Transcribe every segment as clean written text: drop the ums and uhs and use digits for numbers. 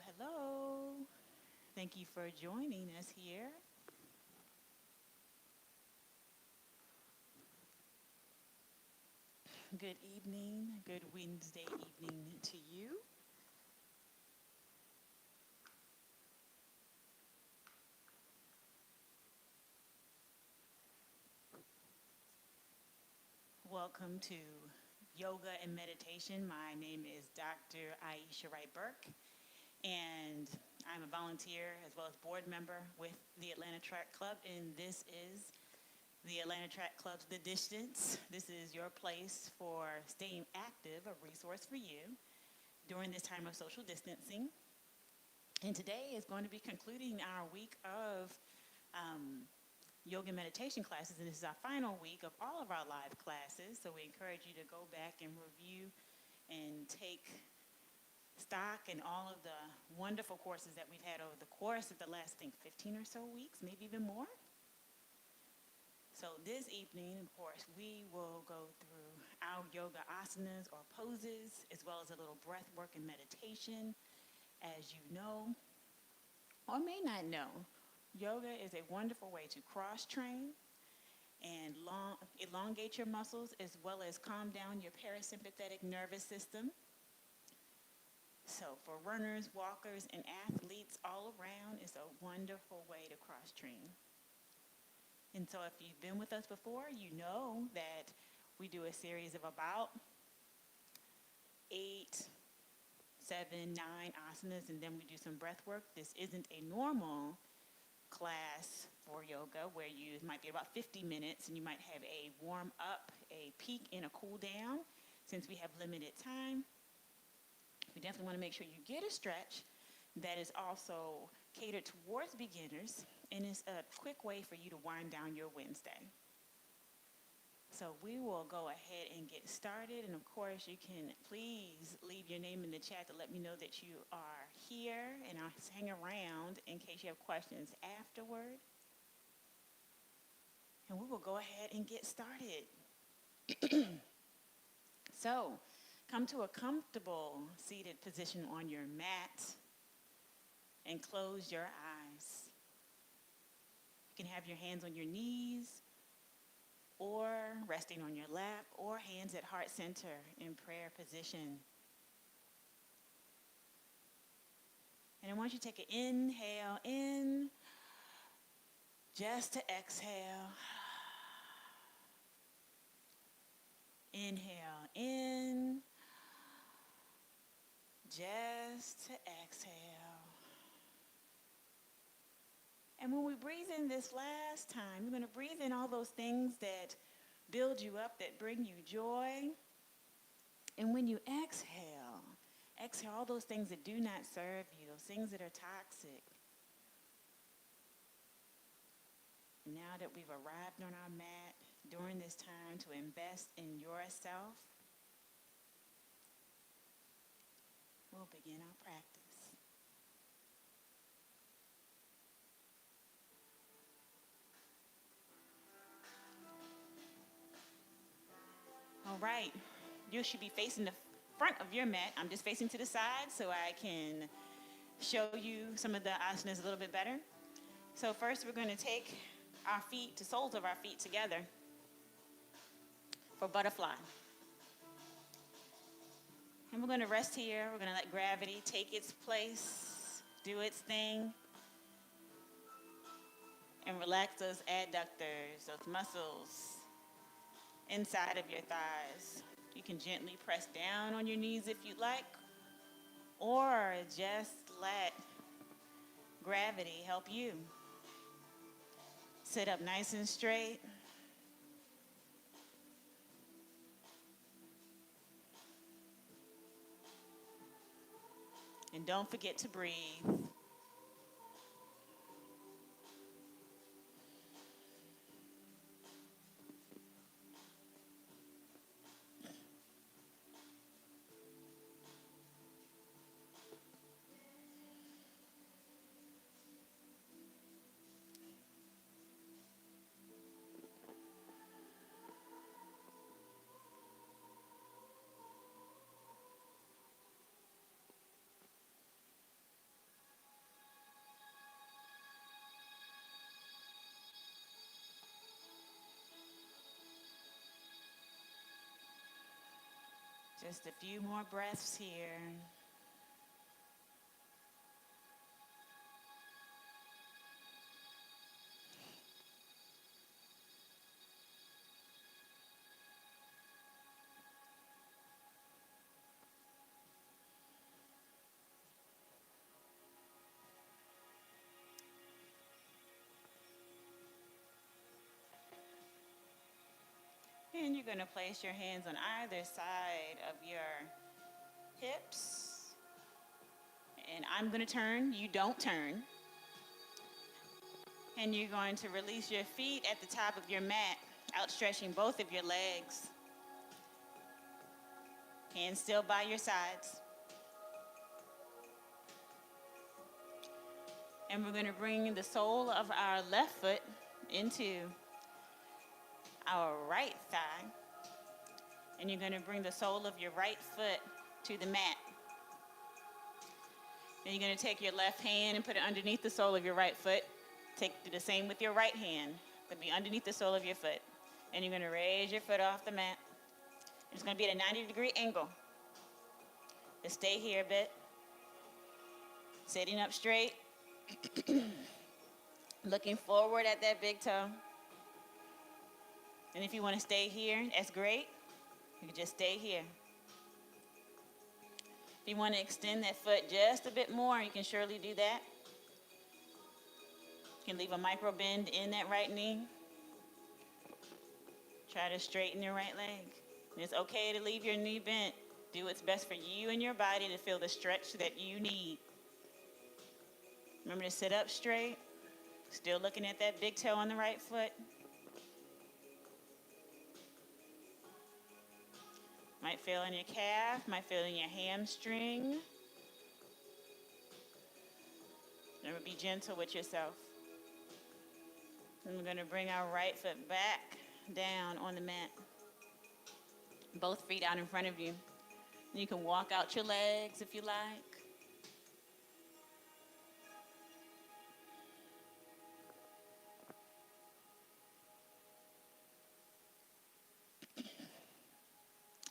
Hello. Thank you for joining us here. Good evening, good Wednesday evening to you. Welcome to Yoga and Meditation. My name is Dr. Aisha Wright-Burke, and I'm a volunteer as well as board member with the Atlanta Track Club, and this is the Atlanta Track Club's The Distance. This is your place for staying active, a resource for you during this time of social distancing. And today is going to be concluding our week of yoga and meditation classes, and this is our final week of all of our live classes. So we encourage you to go back and review and take stock in all of the wonderful courses that we've had over the course of the last, I think, 15 or so weeks, maybe even more. So this evening, of course, we will go through our yoga asanas or poses, as well as a little breath work and meditation. As you know, or may not know, yoga is a wonderful way to cross-train and elongate your muscles, as well as calm down your parasympathetic nervous system. So for runners, walkers, and athletes all around, it's a wonderful way to cross-train. And so if you've been with us before, you know that we do a series of about 8, 7, 9 asanas, and then we do some breath work. This isn't a normal class for yoga where it might be about 50 minutes and you might have a warm up, a peak, and a cool down. Since we have limited time, we definitely want to make sure you get a stretch that is also catered towards beginners, and it's a quick way for you to wind down your Wednesday. So we will go ahead and get started. And of course, you can please leave your name in the chat to let me know that you are here, and I'll hang around in case you have questions afterward. And we will go ahead and get started. So come to a comfortable seated position on your mat and close your eyes. You can have your hands on your knees, or resting on your lap, or hands at heart center in prayer position. And I want you to take an inhale in, just to exhale. Inhale in, just to exhale. And when we breathe in this last time, we're going to breathe in all those things that build you up, that bring you joy. And when you exhale all those things that do not serve you, those things that are toxic. And now that we've arrived on our mat during this time to invest in yourself, we'll begin our practice. All right, you should be facing the front of your mat. I'm just facing to the side so I can show you some of the asanas a little bit better. So first we're going to take our feet, the soles of our feet together for butterfly. And we're going to rest here. We're going to let gravity take its place, do its thing, and relax those adductors, those muscles inside of your thighs. You can gently press down on your knees if you'd like, or just let gravity help you. Sit up nice and straight. And don't forget to breathe. Just a few more breaths here. And you're going to place your hands on either side of your hips. And I'm going to turn. You don't turn. And you're going to release your feet at the top of your mat, outstretching both of your legs. Hands still by your sides. And we're going to bring the sole of our left foot into our right thigh. And you're going to bring the sole of your right foot to the mat. Then you're going to take your left hand and put it underneath the sole of your right foot. Do the same with your right hand. It'll be underneath the sole of your foot. And you're going to raise your foot off the mat. It's going to be at a 90-degree angle. Just stay here a bit. Sitting up straight. Looking forward at that big toe. And if you want to stay here, that's great. You can just stay here. If you want to extend that foot just a bit more, you can surely do that. You can leave a micro bend in that right knee. Try to straighten your right leg. And it's okay to leave your knee bent. Do what's best for you and your body to feel the stretch that you need. Remember to sit up straight. Still looking at that big toe on the right foot. Might feel in your calf, might feel in your hamstring. Remember, be gentle with yourself. And we're going to bring our right foot back down on the mat. Both feet out in front of you. You can walk out your legs if you like.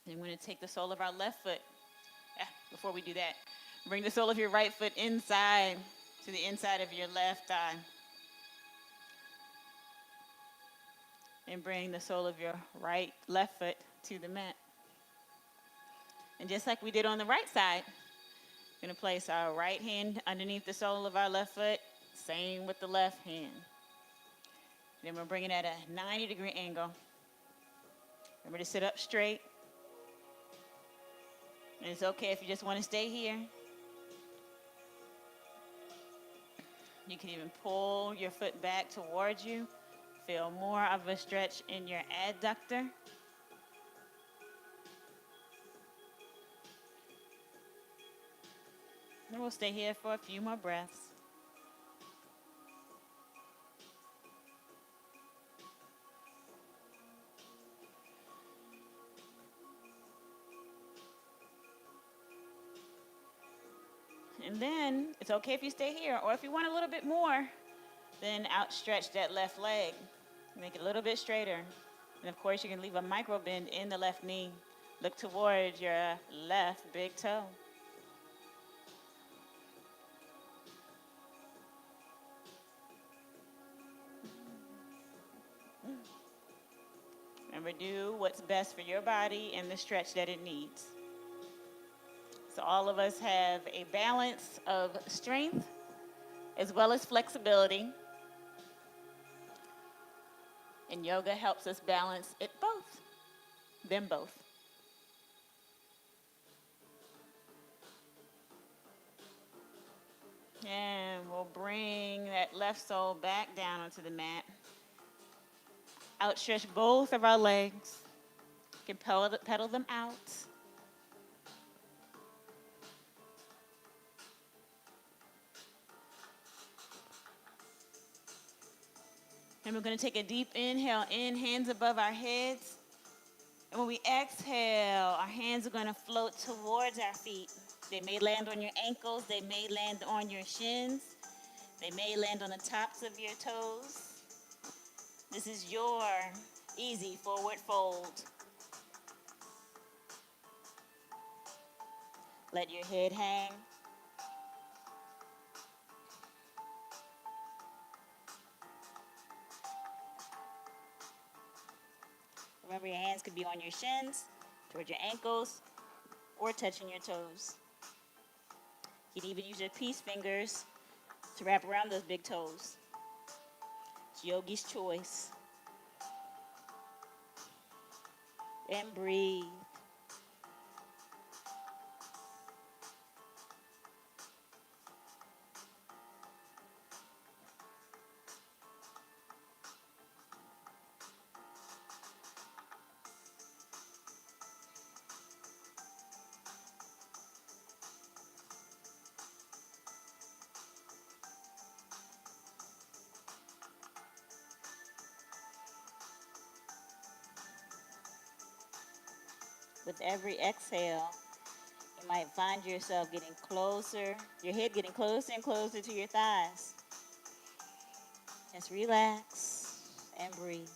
And we're going to take the sole of our left foot. Before we do that, bring the sole of your right foot inside to the inside of your left thigh. And bring the sole of your left foot to the mat. And just like we did on the right side, we're going to place our right hand underneath the sole of our left foot. Same with the left hand. Then we're bringing it at a 90-degree angle. Remember to sit up straight. And it's okay if you just want to stay here. You can even pull your foot back towards you. Feel more of a stretch in your adductor. And we'll stay here for a few more breaths. And then it's okay if you stay here, or if you want a little bit more, then outstretch that left leg. Make it a little bit straighter. And of course, you can leave a micro bend in the left knee. Look towards your left big toe. Remember, do what's best for your body and the stretch that it needs. So all of us have a balance of strength as well as flexibility. And yoga helps us balance it both, them both. And we'll bring that left sole back down onto the mat. Outstretch both of our legs. You can pedal them out. And we're going to take a deep inhale in, hands above our heads. And when we exhale, our hands are going to float towards our feet. They may land on your ankles. They may land on your shins. They may land on the tops of your toes. This is your easy forward fold. Let your head hang. Remember, your hands could be on your shins, towards your ankles, or touching your toes. You can even use your peace fingers to wrap around those big toes. It's yogi's choice. And breathe. With every exhale, you might find yourself getting closer, your head getting closer and closer to your thighs. Just relax and breathe.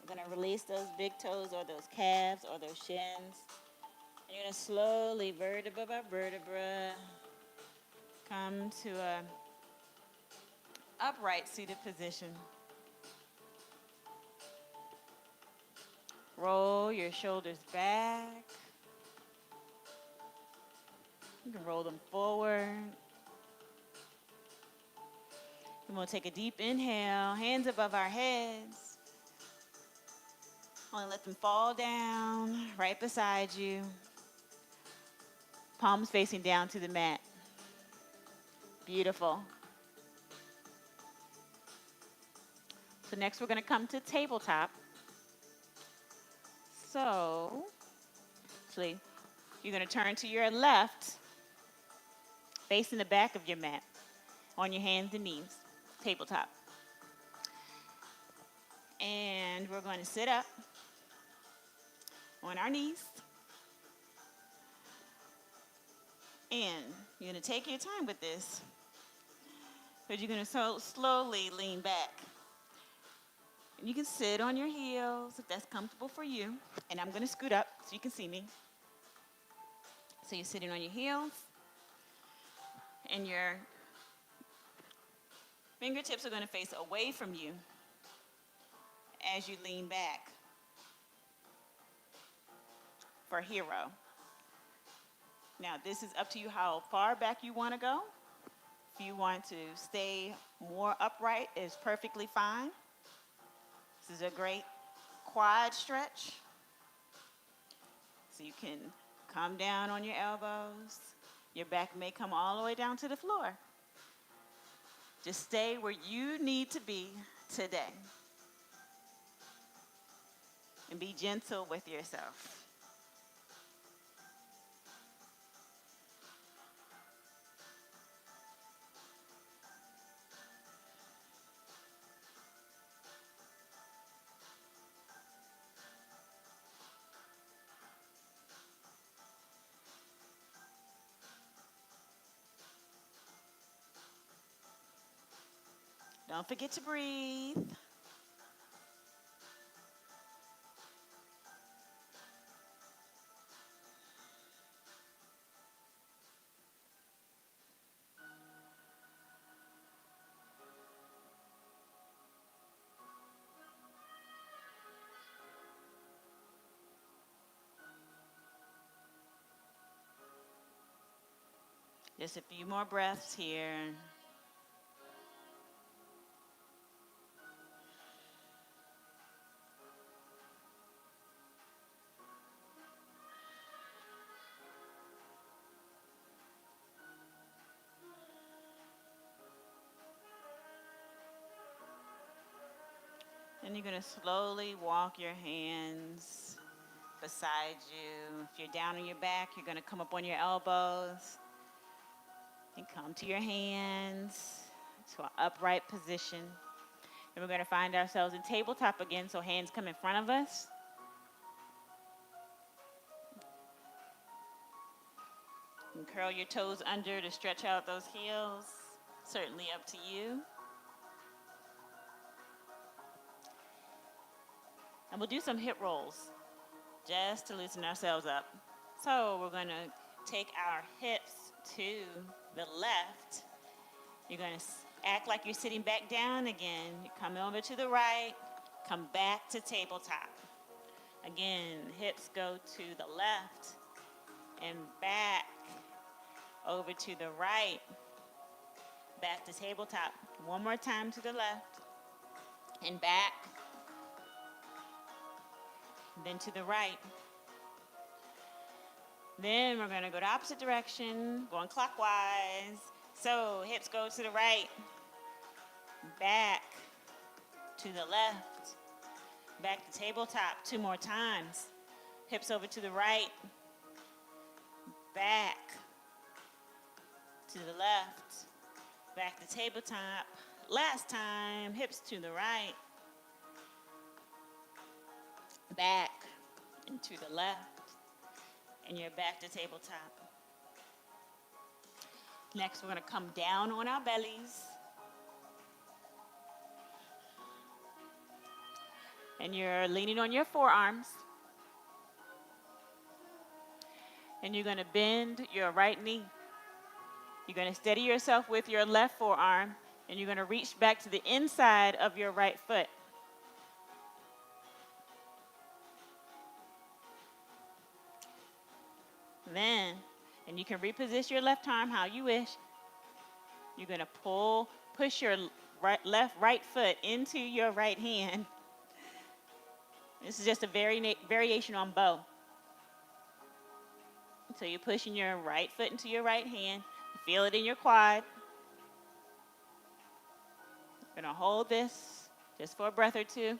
You're going to release those big toes or those calves or those shins. And you're going to slowly, vertebra by vertebra, come to a upright seated position. Roll your shoulders back. You can roll them forward. And we'll take a deep inhale, hands above our heads. Only let them fall down right beside you. Palms facing down to the mat. Beautiful. So next we're going to come to tabletop. So, actually, you're going to turn to your left, facing the back of your mat, on your hands and knees, tabletop. And we're going to sit up on our knees. And you're going to take your time with this, but you're going to slowly lean back. And you can sit on your heels if that's comfortable for you. And I'm going to scoot up so you can see me. So you're sitting on your heels. And your fingertips are going to face away from you as you lean back for hero. Now, this is up to you how far back you want to go. If you want to stay more upright, it's perfectly fine. This is a great quad stretch. So you can come down on your elbows. Your back may come all the way down to the floor. Just stay where you need to be today. And be gentle with yourself. Don't forget to breathe. Just a few more breaths here. And you're going to slowly walk your hands beside you. If you're down on your back, you're going to come up on your elbows and come to your hands to an upright position. And we're going to find ourselves in tabletop again, so hands come in front of us. And curl your toes under to stretch out those heels. Certainly up to you. And we'll do some hip rolls just to loosen ourselves up. So we're going to take our hips to the left. You're going to act like you're sitting back down again. You come over to the right, come back to tabletop. Again, hips go to the left and back, over to the right, back to tabletop. One more time to the left and back, then to the right. Then we're going to go the opposite direction, going clockwise. So hips go to the right, back to the left, back to tabletop. 2 more times. Hips over to the right, back to the left, back to tabletop. Last time, hips to the right, back and to the left, and you're back to tabletop. Next, we're going to come down on our bellies. And you're leaning on your forearms. And you're going to bend your right knee. You're going to steady yourself with your left forearm. And you're going to reach back to the inside of your right foot. Then, and you can reposition your left arm how you wish. You're going to push your right foot into your right hand. This is just a variation on bow. So you're pushing your right foot into your right hand. You feel it in your quad. You're going to hold this just for a breath or two.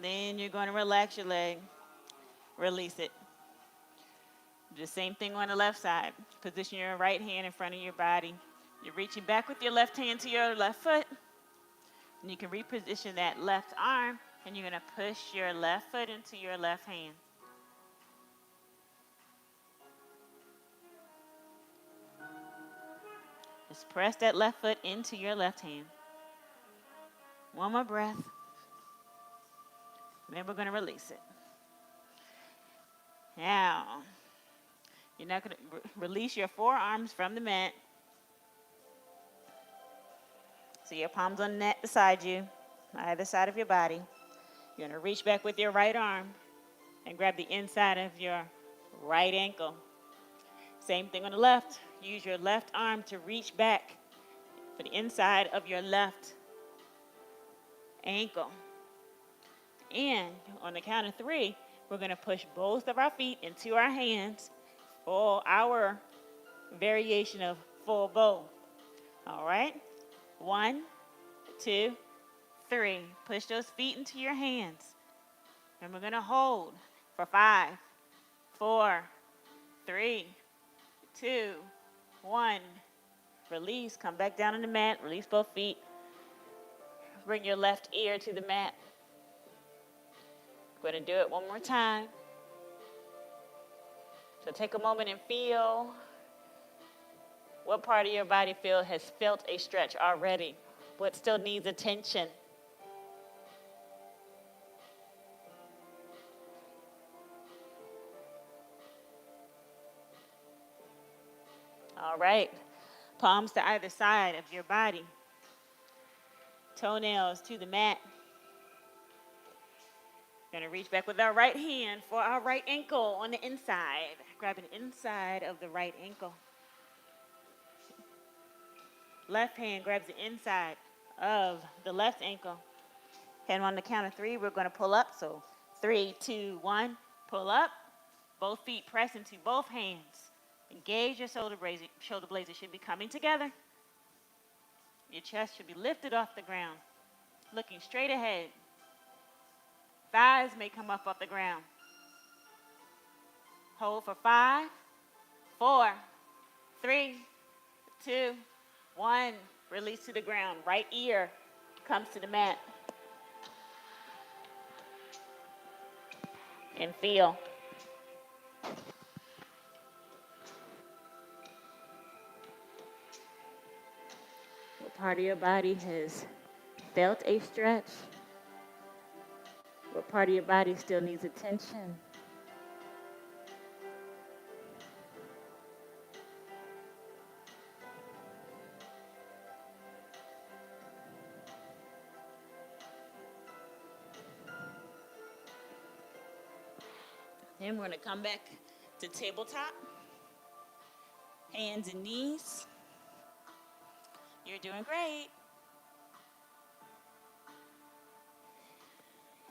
Then you're going to relax your leg. Release it. Do the same thing on the left side. Position your right hand in front of your body. You're reaching back with your left hand to your left foot. And you can reposition that left arm, and you're going to push your left foot into your left hand. Just press that left foot into your left hand. One more breath. Then we're going to release it. Now, you're not going to release your forearms from the mat. So your palms on the mat beside you, either side of your body. You're going to reach back with your right arm and grab the inside of your right ankle. Same thing on the left. Use your left arm to reach back for the inside of your left ankle. And on the count of 3, we're going to push both of our feet into our hands for our variation of full bow. All right? 1, 2, 3. Push those feet into your hands. And we're going to hold for 5, 4, 3, 2, 1. Release. Come back down on the mat. Release both feet. Bring your left ear to the mat. We're going to do it one more time. So take a moment and feel what part of your body has felt a stretch already. What still needs attention? All right. Palms to either side of your body. Toenails to the mat. Going to reach back with our right hand for our right ankle on the inside. Grabbing the inside of the right ankle. Left hand grabs the inside of the left ankle. And on the count of 3, we're going to pull up. So 3, 2, 1, pull up. Both feet press into both hands. Engage your shoulder blades. Shoulder blades should be coming together. Your chest should be lifted off the ground, looking straight ahead. Thighs may come up off the ground. Hold for 5, 4, 3, 2, 1. Release to the ground. Right ear comes to the mat. And feel. What part of your body has felt a stretch? What part of your body still needs attention? Then we're going to come back to tabletop. Hands and knees. You're doing great.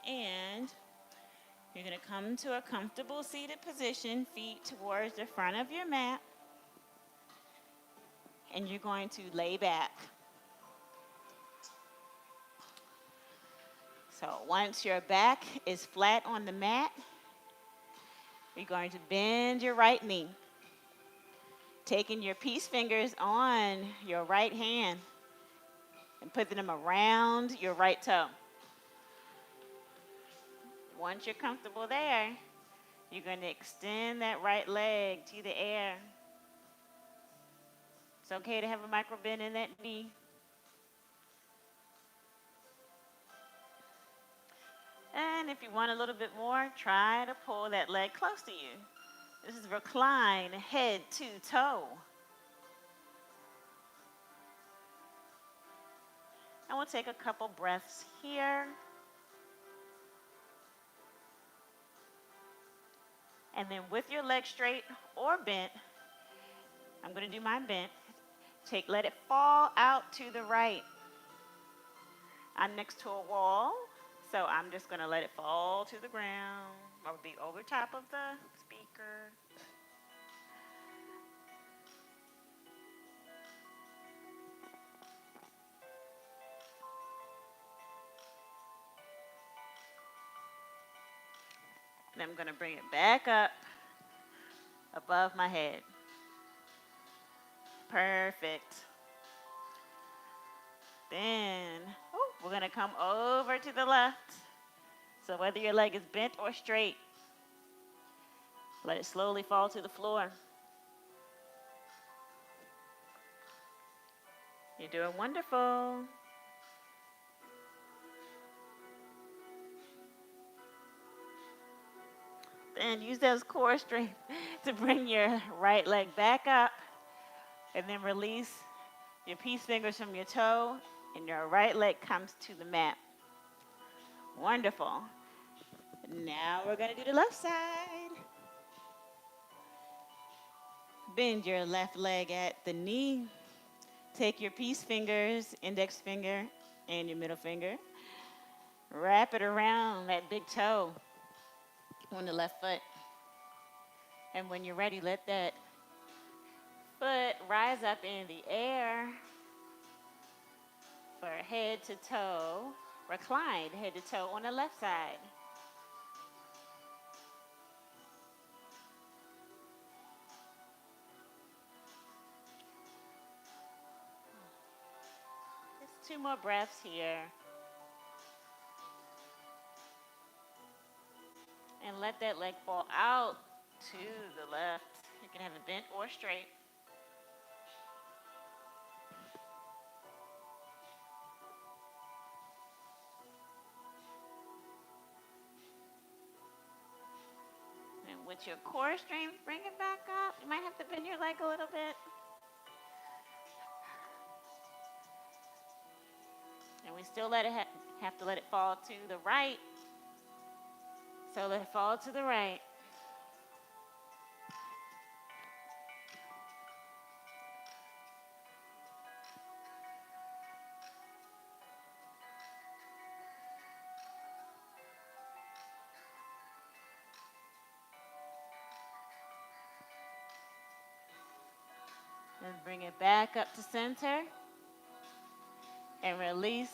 And you're going to come to a comfortable seated position, feet towards the front of your mat. And you're going to lay back. So once your back is flat on the mat, you're going to bend your right knee. Taking your peace fingers on your right hand and putting them around your right toe. Once you're comfortable there, you're going to extend that right leg to the air. It's okay to have a micro bend in that knee. And if you want a little bit more, try to pull that leg close to you. This is reclined head-to-toe. And we'll take a couple breaths here. And then with your leg straight or bent, I'm going to do my bent. Let it fall out to the right. I'm next to a wall, so I'm just going to let it fall to the ground. Or be over top of the speaker. And I'm going to bring it back up above my head. Perfect. Then we're going to come over to the left. So whether your leg is bent or straight, let it slowly fall to the floor. You're doing wonderful. Then use those core strength to bring your right leg back up and then release your peace fingers from your toe and your right leg comes to the mat. Wonderful. Now we're going to do the left side. Bend your left leg at the knee. Take your peace fingers, index finger and your middle finger. Wrap it around that big toe on the left foot. And when you're ready, let that foot rise up in the air for head to toe, reclined head to toe on the left side. Just 2 more breaths here. And let that leg fall out to the left. You can have it bent or straight. And with your core strength, bring it back up. You might have to bend your leg a little bit. And we still have to let it fall to the right. So let it fall to the right. And bring it back up to center. And release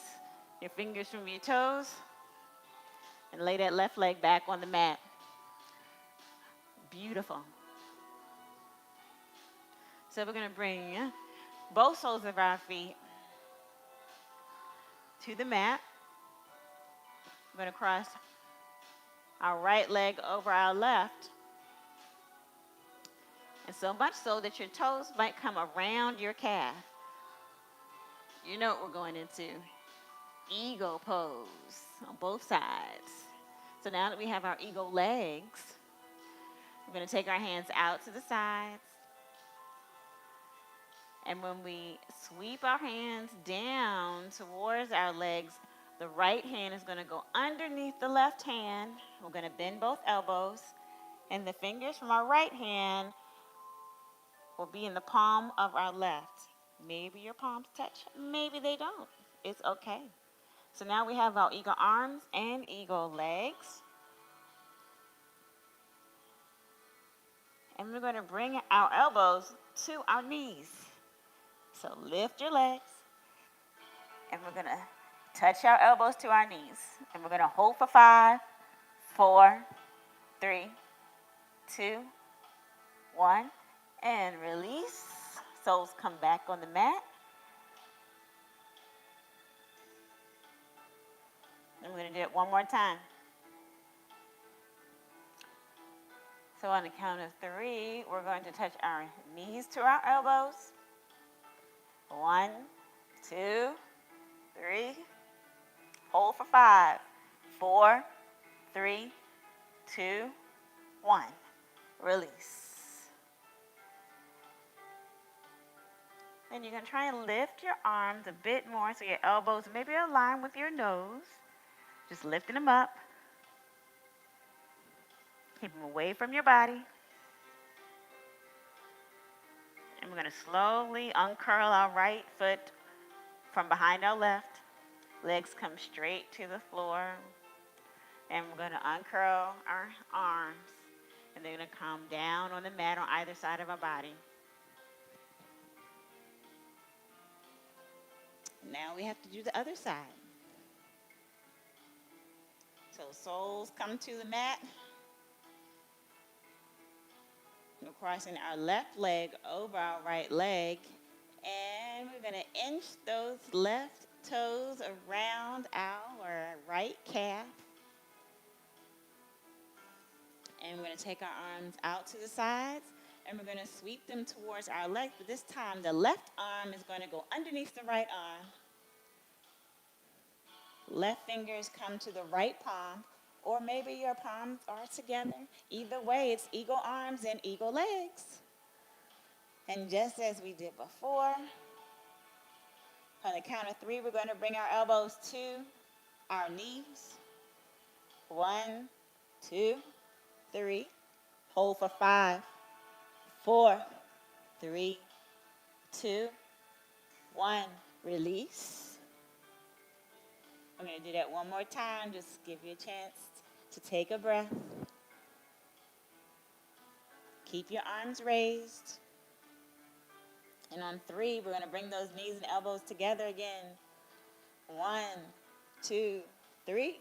your fingers from your toes. And lay that left leg back on the mat. Beautiful. So we're going to bring both soles of our feet to the mat. We're going to cross our right leg over our left. And so much so that your toes might come around your calf. You know what we're going into. Eagle pose on both sides. So now that we have our eagle legs, we're going to take our hands out to the sides. And when we sweep our hands down towards our legs, the right hand is going to go underneath the left hand. We're going to bend both elbows. And the fingers from our right hand will be in the palm of our left. Maybe your palms touch, maybe they don't. It's okay. So now we have our eagle arms and eagle legs. And we're going to bring our elbows to our knees. So lift your legs. And we're going to touch our elbows to our knees. And we're going to hold for 5, 4, 3, 2, 1. And release. Soles come back on the mat. And we're going to do it one more time. So on the count of 3, we're going to touch our knees to our elbows. 1, 2, 3. Hold for 5, 4, 3, 2, 1. Release. And you're going to try and lift your arms a bit more so your elbows maybe align with your nose. Just lifting them up. Keep them away from your body. And we're going to slowly uncurl our right foot from behind our left. Legs come straight to the floor. And we're going to uncurl our arms. And they're going to come down on the mat on either side of our body. Now we have to do the other side. So soles come to the mat. We're crossing our left leg over our right leg. And we're going to inch those left toes around our right calf. And we're going to take our arms out to the sides. And we're going to sweep them towards our legs. But this time, the left arm is going to go underneath the right arm. Left fingers come to the right palm. Or maybe your palms are together. Either way, it's eagle arms and eagle legs. And just as we did before, on the count of 3, we're going to bring our elbows to our knees. 1, 2, 3. Hold for 5, 4, 3, 2, 1. Release. I'm going to do that one more time. Just give you a chance to take a breath. Keep your arms raised. And on 3, we're going to bring those knees and elbows together again. 1, 2, 3.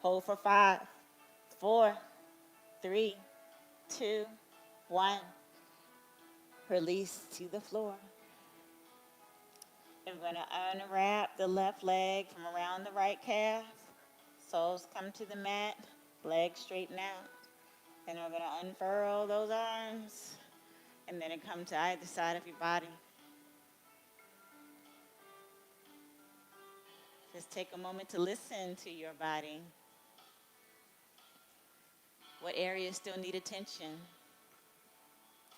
Hold for 5, 4, 3, 2, 1. Release to the floor. And we're going to unwrap the left leg from around the right calf. Soles come to the mat. Legs straighten out. And we're going to unfurl those arms. And then it comes to either side of your body. Just take a moment to listen to your body. What areas still need attention?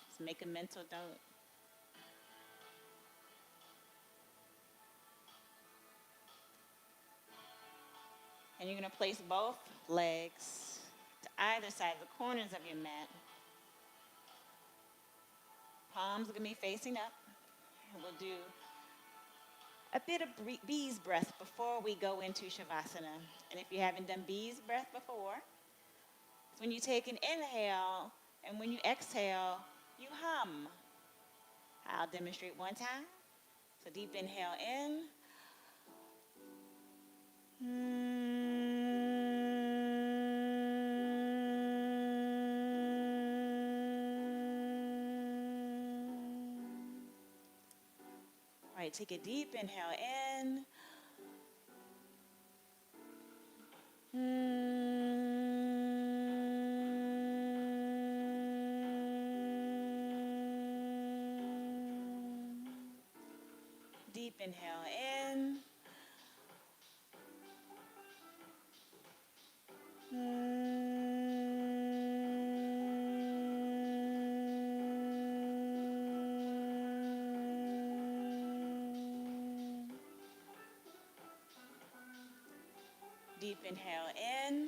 Just make a mental note. And you're going to place both legs to either side of the corners of your mat. Palms are going to be facing up. And we'll do a bit of bee's breath before we go into Shavasana. And if you haven't done bee's breath before, it's when you take an inhale and when you exhale, you hum. I'll demonstrate one time. So deep inhale in. All right, take a deep inhale in. Deep inhale in. Deep inhale in.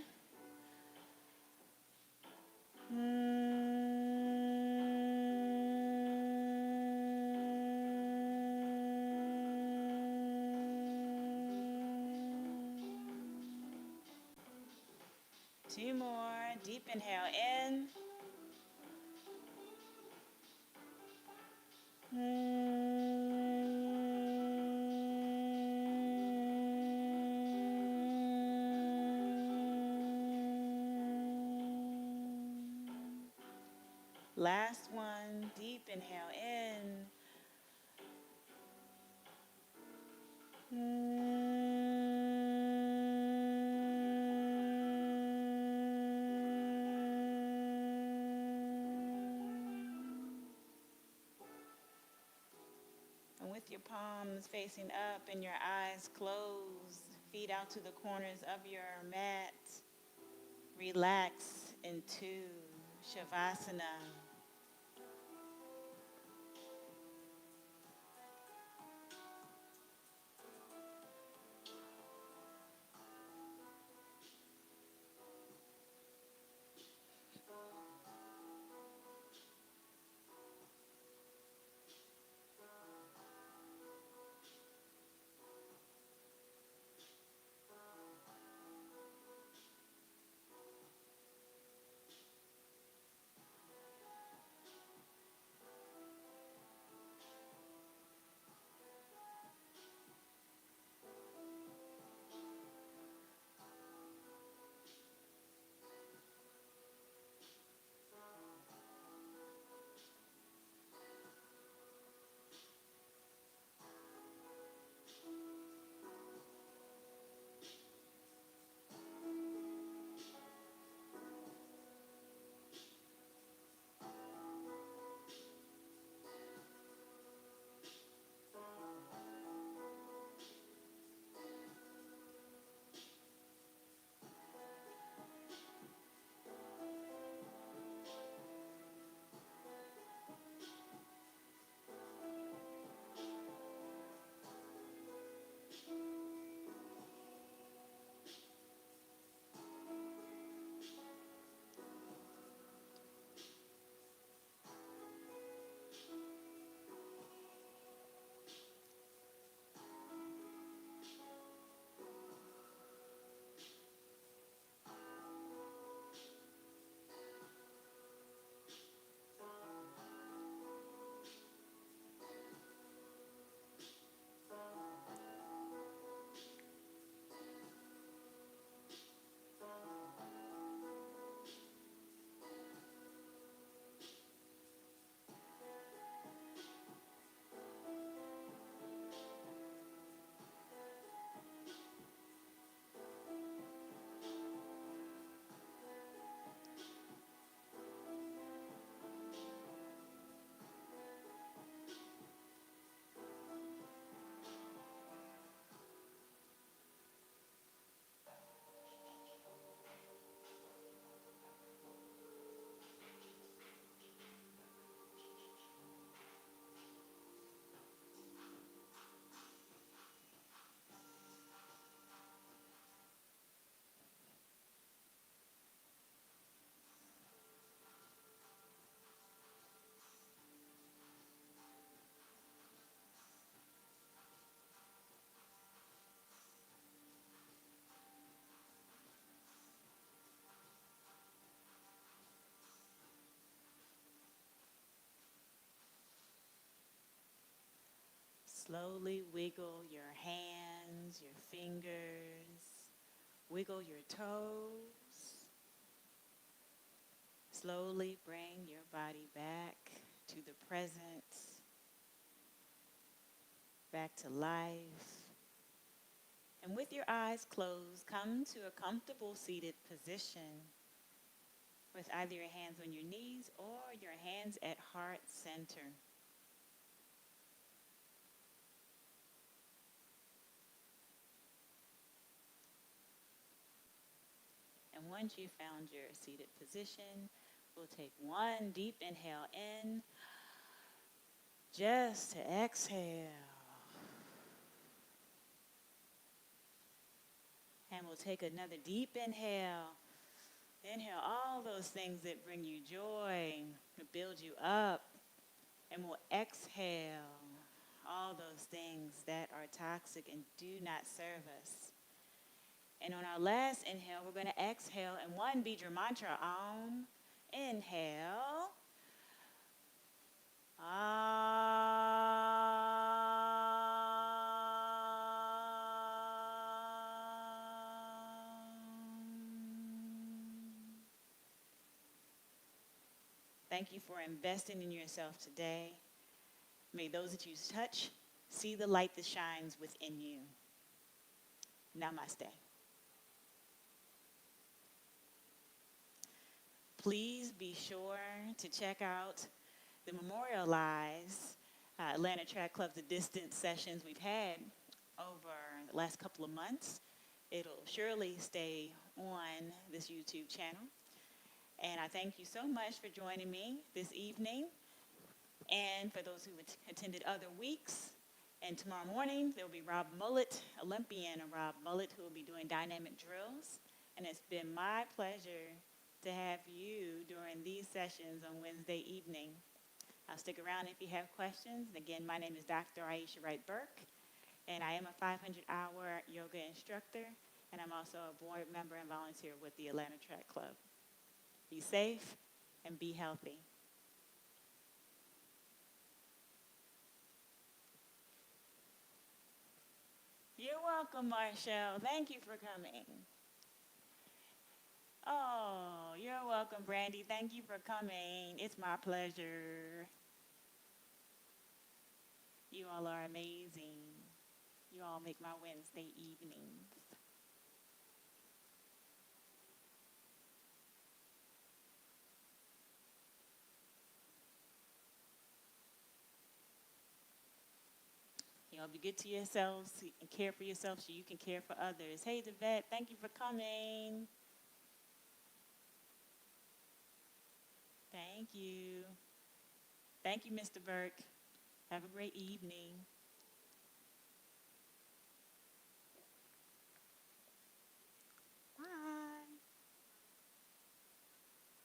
Two more. Deep inhale in. Last one. Deep inhale in. And with your palms facing up and your eyes closed, feet out to the corners of your mat, relax into Shavasana. Slowly wiggle your hands, your fingers, wiggle your toes. Slowly bring your body back to the present. back to life. And with your eyes closed, come to a comfortable seated position with either your hands on your knees or your hands at heart center. And once you've found your seated position, we'll take one deep inhale in, just to exhale. And we'll take another deep inhale. Inhale all those things that bring you joy, that build you up. And we'll exhale all those things that are toxic and do not serve us. And on our last inhale, we're going to exhale and one beat your mantra, Om. Inhale. Thank you for investing in yourself today. May those that you touch see the light that shines within you. Namaste. Please be sure to check out the memorialized Atlanta Track Club's The Distance sessions we've had over the last couple of months. It'll surely stay on this YouTube channel. And I thank you so much for joining me this evening. And for those who attended other weeks, and tomorrow morning, there will be Rob Mullet, Olympian Rob Mullet, who will be doing dynamic drills. And it's been my pleasure to have you during these sessions on Wednesday evening. I'll stick around if you have questions. And again, my name is Dr. Aisha Wright-Burke, and I am a 500-hour yoga instructor, and I'm also a board member and volunteer with the Atlanta Track Club. Be safe and be healthy. You're welcome, Marshall. Thank you for coming. Oh, you're welcome, Brandy. Thank you for coming. It's my pleasure. You all are amazing. You all make my Wednesday evenings. You know, be good to yourselves and care for yourself so you can care for others. Hey, Devette, thank you for coming. Thank you. Thank you, Mr. Burke. Have a great evening.